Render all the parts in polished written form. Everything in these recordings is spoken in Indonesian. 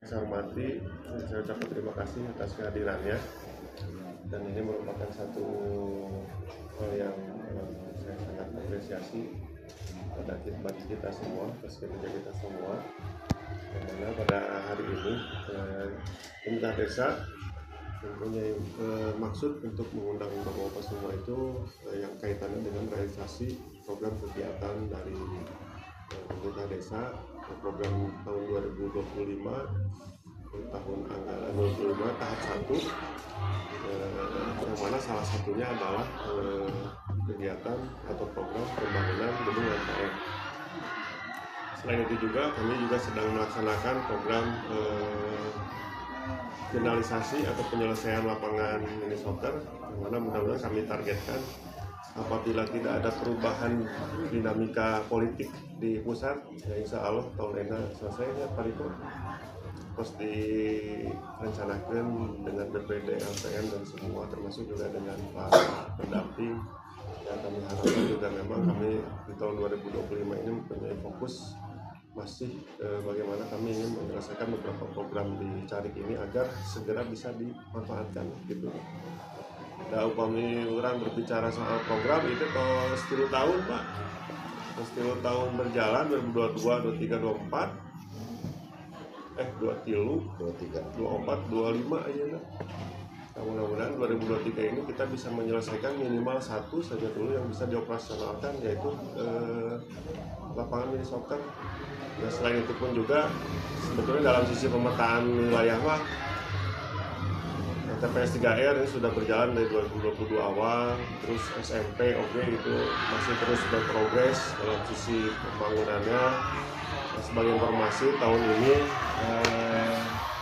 saya hormati, saya ucapkan terima kasih atas kehadirannya, dan ini merupakan satu hal yang saya sangat apresiasi bagi kita semua, atas kerja kita semua. Karena pada hari ini pemerintah desa mempunyai maksud untuk mengundang bapak-bapak semua itu yang kaitannya dengan realisasi program kegiatan dari pemerintah desa, program tahun 2025 tahun anggaran 25 tahap 1, yang mana salah satunya adalah kegiatan atau program pembangunan gedung UMKM. Selain itu juga kami juga sedang melaksanakan program finalisasi atau penyelesaian lapangan mini soccer, yang mana mudah-mudahan kami targetkan apabila tidak ada perubahan dinamika politik di pusat, ya insya Allah tahun ini selesai ya Pak Riko. Terus direncanakan dengan BPD, LPM dan semua, termasuk juga dengan Pak pendamping. Dan kami harapkan juga memang kami di tahun 2025 ini mempunyai fokus masih bagaimana kami ingin menyelesaikan beberapa program di Carik ini agar segera bisa dimanfaatkan gitu. Nah, upami orang berbicara soal program itu tos 3 tahun Pak, tos 3 tahun berjalan 2022, 23, 24, 23, 24, 25 aja lah. Mudah-mudahan 2023 ini kita bisa menyelesaikan minimal satu saja dulu yang bisa dioperasionalkan, yaitu lapangan mini soccer. Nah, selain itu pun juga sebetulnya dalam sisi pemetaan wilayah mah TPS 3R ini sudah berjalan dari 2022 awal, terus SMP itu masih terus berprogres dalam sisi pembangunannya. Nah, sebagai informasi tahun ini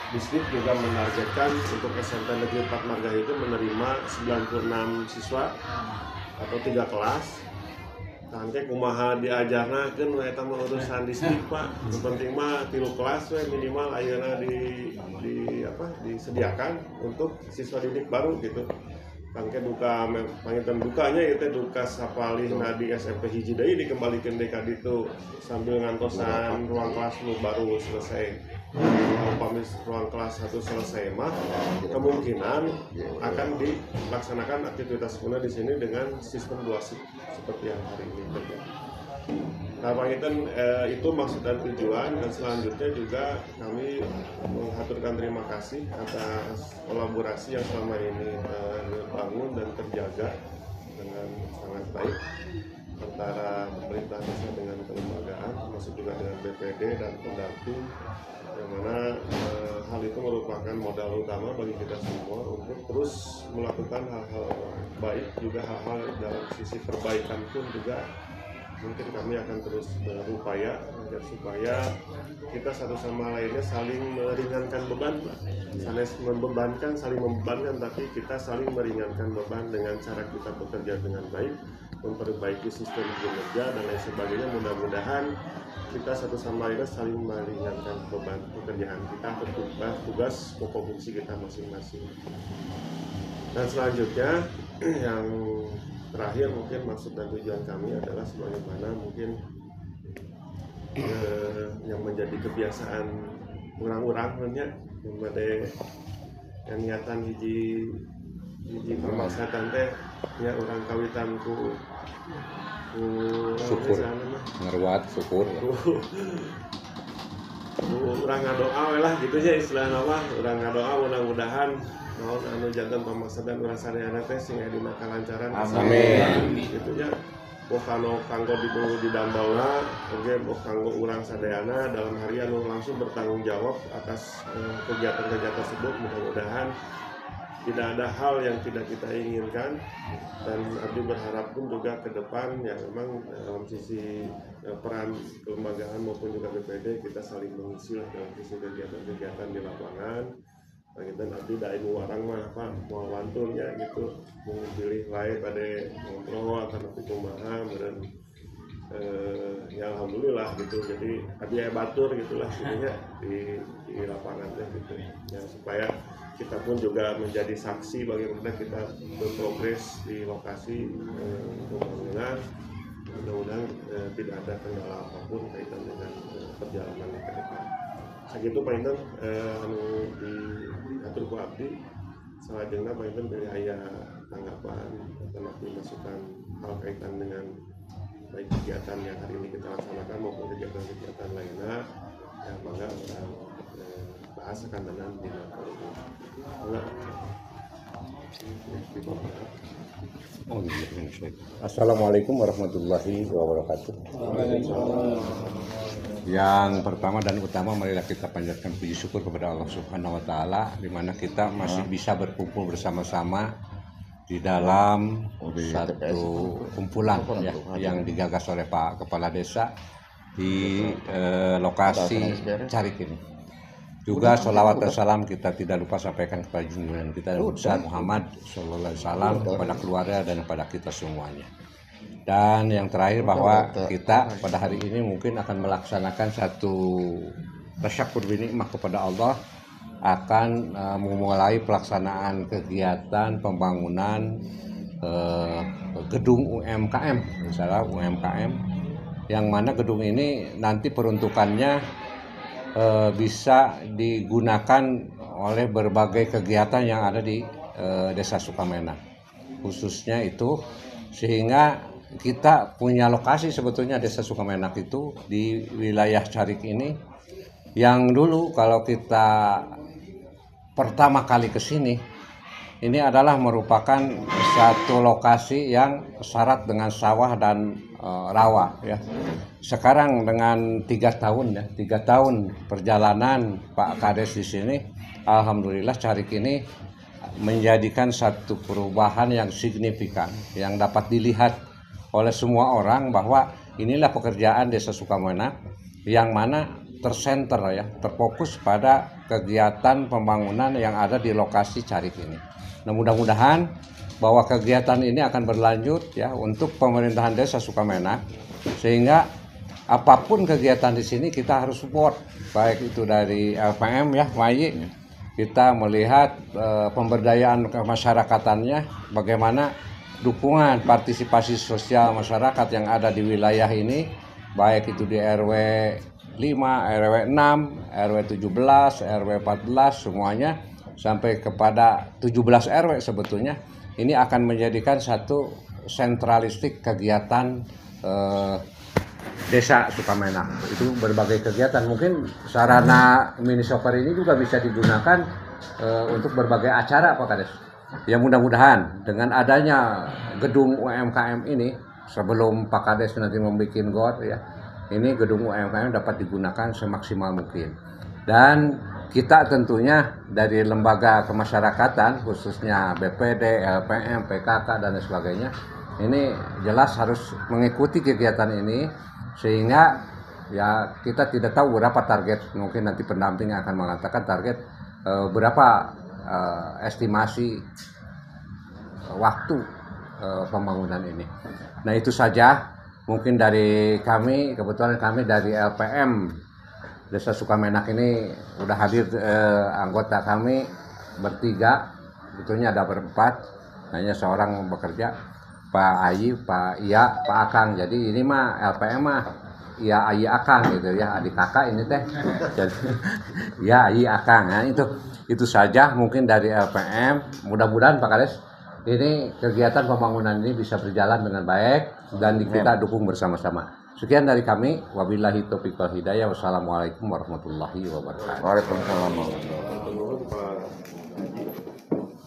Disdik juga menargetkan untuk SMP Negeri 4 Margahayu itu menerima 96 siswa atau 3 kelas. Tangke kumaha diajarnakeun we eta mah urusan Disdik Pak. Yang penting mah 3 kelas we minimal ayeuna disediakan untuk siswa didik baru gitu. Tangke duka pangitan dukanya itu duka sapalihna di SMP hiji deui dikembalikan deui ka ditu sambil ngantosan ruang kelas lu baru selesai. Kalau ruang kelas 1 selesai mah kemungkinan akan dilaksanakan aktivitas sekolah di sini dengan sistem 2 shift seperti yang hari ini terjadi. Nah, Pangitan itu maksud dan tujuan, dan selanjutnya juga kami mengaturkan terima kasih atas kolaborasi yang selama ini dibangun dan terjaga dengan sangat baik antara pemerintah desa dengan kelembagaan, termasuk juga dengan BPD dan pendamping, yang mana hal itu merupakan modal utama bagi kita semua untuk terus melakukan hal-hal baik, juga hal-hal dalam sisi perbaikan pun juga mungkin kami akan terus berupaya agar supaya kita satu sama lainnya saling meringankan beban, saling membebankan, tapi kita saling meringankan beban dengan cara kita bekerja dengan baik, memperbaiki sistem kinerja dan lain sebagainya. Mudah-mudahan kita satu sama lainnya saling meringankan beban pekerjaan kita atau tugas pokok fungsi kita masing-masing. Dan selanjutnya yang terakhir mungkin maksud dan tujuan kami adalah sebagaimana mungkin yang menjadi kebiasaan orang-orangnya pada yang niatan hiji permasatan teh ya orang kawitan ku syukur ngeruat syukur orang ngadoa lah gitu ya istilahnya mah, orang ngadoa mudah-mudahan naon anu janten pamaksatan urang sadayana teh sing aya dina kalancaran amin gitu nya. Boh kanggo di dambauna oge boh kanggo urang sadayana dalam harian langsung bertanggung jawab atas kegiatan-kegiatan tersebut. Mudah-mudahan tidak ada hal yang tidak kita inginkan, dan abdi berharap pun juga ke depan ya memang dalam sisi peran kelembagaan maupun juga BPD kita saling mengisi lah dalam sisi kegiatan-kegiatan di lapangan. Dan abdi da ilmu warang mah apa mau wanturnya gitu, mau pilih lain pada ngobrol akan tapi kumaha dan ya alhamdulillah gitu. Jadi abdi batur gitulah intinya di lapangannya gitu ya, supaya kita pun juga menjadi saksi bagaimana kita berprogres di lokasi pembangunan. Mudah-mudahan tidak ada kendala apapun kaitan dengan perjalanan ke depan. sakitu painten anu diatur ku abdi salajengna painten beri aya tanggapan atau masukan hal kaitan dengan baik kegiatan yang hari ini kita laksanakan maupun kegiatan lainnya ya mangga orang bahas kandanan di forum. Assalamualaikum warahmatullahi wabarakatuh. Yang pertama dan utama marilah kita panjatkan puji syukur kepada Allah Subhanahu wa taala di mana kita masih bisa berkumpul bersama-sama di dalam satu kumpulan ya, yang digagas oleh Pak Kepala Desa di lokasi Carik ini. Juga sholawat dan salam kita tidak lupa sampaikan kepada junjungan kita besar Muhammad Sallallahu Alaihi Wasallam, kepada keluarga dan kepada kita semuanya. Dan yang terakhir bahwa kita pada hari ini mungkin akan melaksanakan satu tasyakur binikmah kepada Allah, akan memulai pelaksanaan kegiatan pembangunan gedung UMKM, misalnya UMKM, yang mana gedung ini nanti peruntukannya bisa digunakan oleh berbagai kegiatan yang ada di Desa Sukamenak, khususnya itu, sehingga kita punya lokasi sebetulnya Desa Sukamenak itu di wilayah Carik ini, yang dulu kalau kita pertama kali ke sini, ini adalah merupakan satu lokasi yang syarat dengan sawah dan rawa ya. Sekarang dengan 3 tahun perjalanan Pak Kades di sini, alhamdulillah Carik ini menjadikan satu perubahan yang signifikan yang dapat dilihat oleh semua orang bahwa inilah pekerjaan Desa Sukamenak yang mana tersenter ya, terfokus pada kegiatan pembangunan yang ada di lokasi Carik ini. Nah, mudah-mudahan bahwa kegiatan ini akan berlanjut ya untuk pemerintahan Desa Sukamenak, sehingga apapun kegiatan di sini kita harus support, baik itu dari LPM ya, MAI. Kita melihat pemberdayaan kemasyarakatan,nya, bagaimana dukungan partisipasi sosial masyarakat yang ada di wilayah ini, baik itu di RW 5, RW 6, RW 17, RW 14, semuanya sampai kepada 17 RW sebetulnya. Ini akan menjadikan satu sentralistik kegiatan Desa Sukamenak. Itu berbagai kegiatan. Mungkin sarana mini shopper ini juga bisa digunakan untuk berbagai acara Pak Kades. Ya mudah-mudahan dengan adanya gedung UMKM ini, sebelum Pak Kades nanti membuat GOR ya, ini gedung UMKM dapat digunakan semaksimal mungkin. Dan kita tentunya dari lembaga kemasyarakatan, khususnya BPD, LPM, PKK dan sebagainya, ini jelas harus mengikuti kegiatan ini, sehingga ya kita tidak tahu berapa target, mungkin nanti pendamping akan mengatakan target berapa estimasi waktu pembangunan ini. Nah itu saja mungkin dari kami. Kebetulan kami dari LPM Desa Sukamenak ini udah hadir, anggota kami bertiga, sebetulnya ada berempat, hanya seorang bekerja, Pak Ayi, Pak Iya, Pak Akang. Jadi ini mah LPM mah Iya Ayi Akang gitu ya, adik kakak ini teh. Jadi Iya Ayi Akang. Nah itu saja mungkin dari LPM. Mudah-mudahan Pak Kades ini kegiatan pembangunan ini bisa berjalan dengan baik dan kita dukung bersama-sama. Sekian dari kami, wabillahi taufiq wal hidayah. Wassalamualaikum warahmatullahi wabarakatuh. Waalaikumsalam.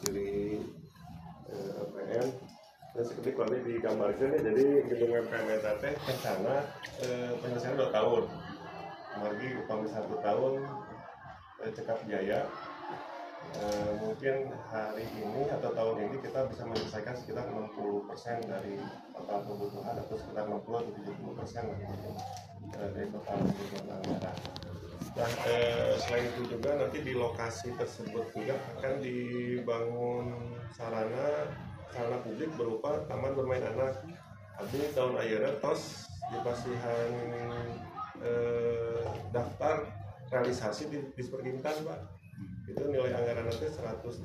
Dari LPM dan seperti kami digambarkan ya, jadi gedung LPM teh ke sana penyelesaian 2 tahun, lagi upami 1 tahun cekap biaya. Mungkin hari ini atau tahun ini kita bisa menyelesaikan sekitar 60% dari total kebutuhan, atau sekitar 60-70% dari total kebutuhan anggaran. Dan selain itu juga nanti di lokasi tersebut juga akan dibangun sarana publik berupa taman bermain anak. Artinya tahun akhirnya tos dipasihan daftar realisasi di Perkintan Pak. itu nilai anggaran nanti 180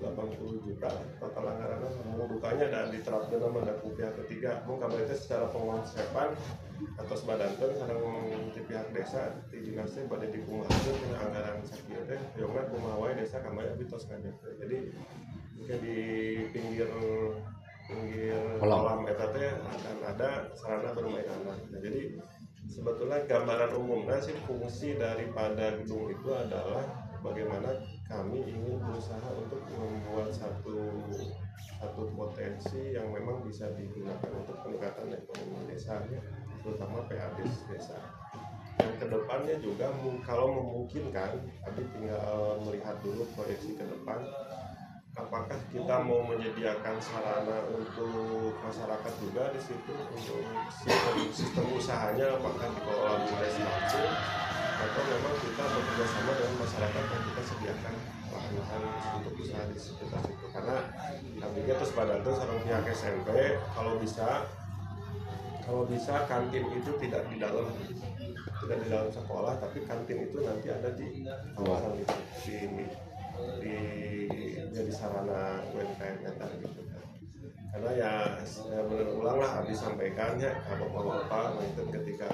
juta total anggaran mau dukanya dan diterapkan sama dari pihak ketiga mau kabar itu secara pengonsepan atau sebadanten sareng di pihak desa di dinasnya pada dikumpulkan dengan anggaran sakit teh yongna kumawai desa kamari abi tos ngajak jadi mungkin di pinggir kolam eta teh akan ada sarana bermain anak. Nah, jadi sebetulnya gambaran umumnya sih fungsi daripada gedung itu adalah bagaimana kami ingin berusaha untuk membuat satu potensi yang memang bisa digunakan untuk peningkatan ekonomi desa, terutama PAD desa. Dan kedepannya juga kalau memungkinkan, kami tinggal melihat dulu proyeksi ke depan. Apakah kita mau menyediakan sarana untuk masyarakat juga di situ untuk sistem usahanya apakah dikelola BUMDes langsung atau memang kita bekerja sama dengan masyarakat yang kita sediakan lahan-lahan untuk usaha di sekitar situ karena nantinya terus pada itu sarang pihak SMP kalau bisa kantin itu tidak di dalam sekolah tapi kantin itu nanti ada di kawasan itu jadi sarana UMKM tadi gitu kan. Karena ya berulang lah habis sampaikan ya bapak-bapak itu ketika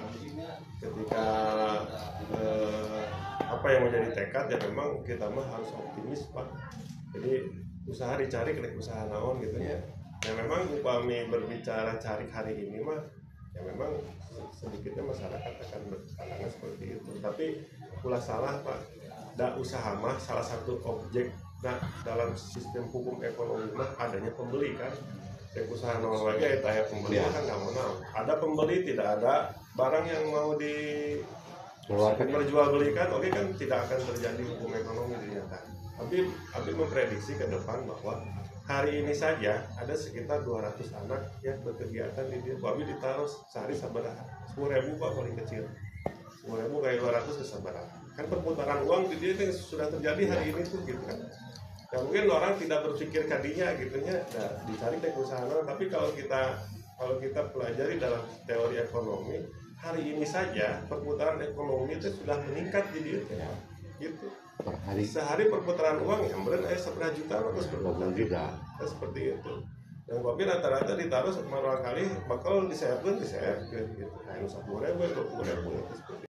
apa yang menjadi tekad ya memang kita mah harus optimis Pak. Jadi usaha dicari kena usaha naon gitu ya. Ya memang upami berbicara cari hari ini mah ya memang sedikitnya masyarakat akan berpandangan seperti itu. Tapi ulah salah Pak. Usaha mah salah satu objek dalam sistem hukum ekonomi mah adanya pembeli kan. Usaha nol lagi ya pembeli kan nggak mau. Ada pembeli tidak ada barang yang mau diperjualbelikan, oke kan tidak akan terjadi hukum ekonomi ternyata. Tapi memprediksi ke depan bahwa hari ini saja ada sekitar 200 anak yang berkegiatan di dia. Babi ditaruh sehari sabaraha 10.000 Pak paling kecil. 10.000 kali 200 ke sabaraha. Kan perputaran uang di dia itu sudah terjadi hari ini tuh gitu kan. Ya mungkin orang tidak berpikir kadinya gitunya, dicari ke usaha. Tapi kalau kita pelajari dalam teori ekonomi, hari ini saja perputaran ekonomi itu sudah meningkat jadi gitu. Sehari perputaran uang yang benar 11 juta atau 10 juta seperti itu. Dan kopi rata-rata ditaruh semarang kali bakal disehatkan gitu. Nah, 10.000 20.000 seperti